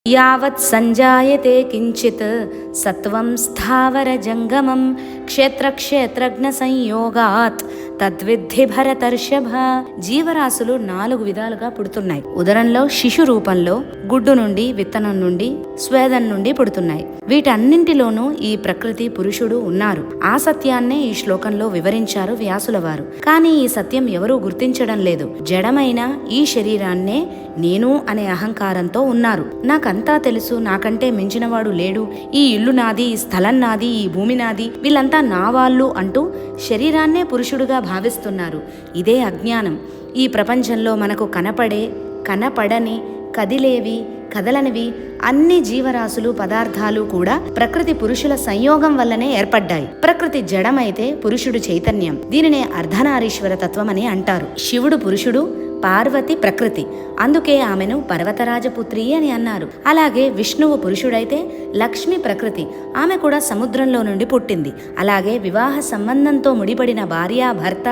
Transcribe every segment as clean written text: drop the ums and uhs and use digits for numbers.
యావత్ సంజాయతే కించిత్ సత్వం స్థావర జంగమం క్షేత్రజ్ఞ సంయోగాత్ తద్విద్ధి భరతర్షభ. జీవరాశులు 4 విధాలుగా పుడుతున్నాయి. ఉదరంలో శిశు రూపంలో, గుడ్డు నుండి, విత్తనం నుండి, స్వేదం నుండి పుడుతున్నాయి. వీటన్నింటిలోనూ ఈ ప్రకృతి పురుషుడు ఉన్నారు. ఆ సత్యాన్నే ఈ శ్లోకంలో వివరించారు వ్యాసుల వారు. కానీ ఈ సత్యం ఎవరూ గుర్తించడం లేదు. జడమైన ఈ శరీరాన్నే నేను అనే అహంకారంతో ఉన్నారు. నాకంతా తెలుసు, నాకంటే మించినవాడు లేడు, ఈ ఇల్లు నాది, ఈ స్థలం నాది, ఈ భూమి నాది, వీళ్ళంతా నా వాళ్ళు అంటూ శరీరాన్నే పురుషుడుగా భావిస్తున్నారు. ఇదే అజ్ఞానం. ఈ ప్రపంచంలో మనకు కనపడని, కదిలేవి, కదలనివి అన్ని జీవరాశులు, పదార్థాలు కూడా ప్రకృతి పురుషుల సంయోగం వల్లనే ఏర్పడ్డాయి. ప్రకృతి జడమైతే పురుషుడు చైతన్యం. దీనినే అర్ధనారీశ్వర తత్వం అని అంటారు. శివుడు పురుషుడు, పార్వతి ప్రకృతి. అందుకే ఆమెను పర్వతరాజపుత్రి అని అన్నారు. అలాగే విష్ణువు పురుషుడైతే లక్ష్మి ప్రకృతి. ఆమె కూడా సముద్రంలో నుండి పుట్టింది. అలాగే వివాహ సంబంధంతో ముడిపడిన భార్య, భర్త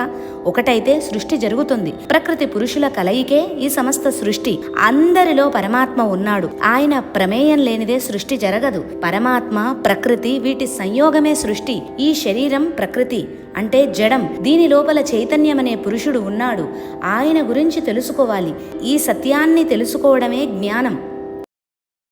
ఒకటైతే సృష్టి జరుగుతుంది. ప్రకృతి పురుషుల కలయికే ఈ సమస్త సృష్టి. అందరిలో పరమాత్మ ఉన్నాడు. ఆయన ప్రమేయం లేనిదే సృష్టి జరగదు. పరమాత్మ, ప్రకృతి వీటి సంయోగమే సృష్టి. ఈ శరీరం ప్రకృతి అంటే జడం. దీని లోపల చైతన్యమనే పురుషుడు ఉన్నాడు. ఆయన గురించి తెలుసుకోవాలి. ఈ సత్యాన్ని తెలుసుకోవడమే జ్ఞానం.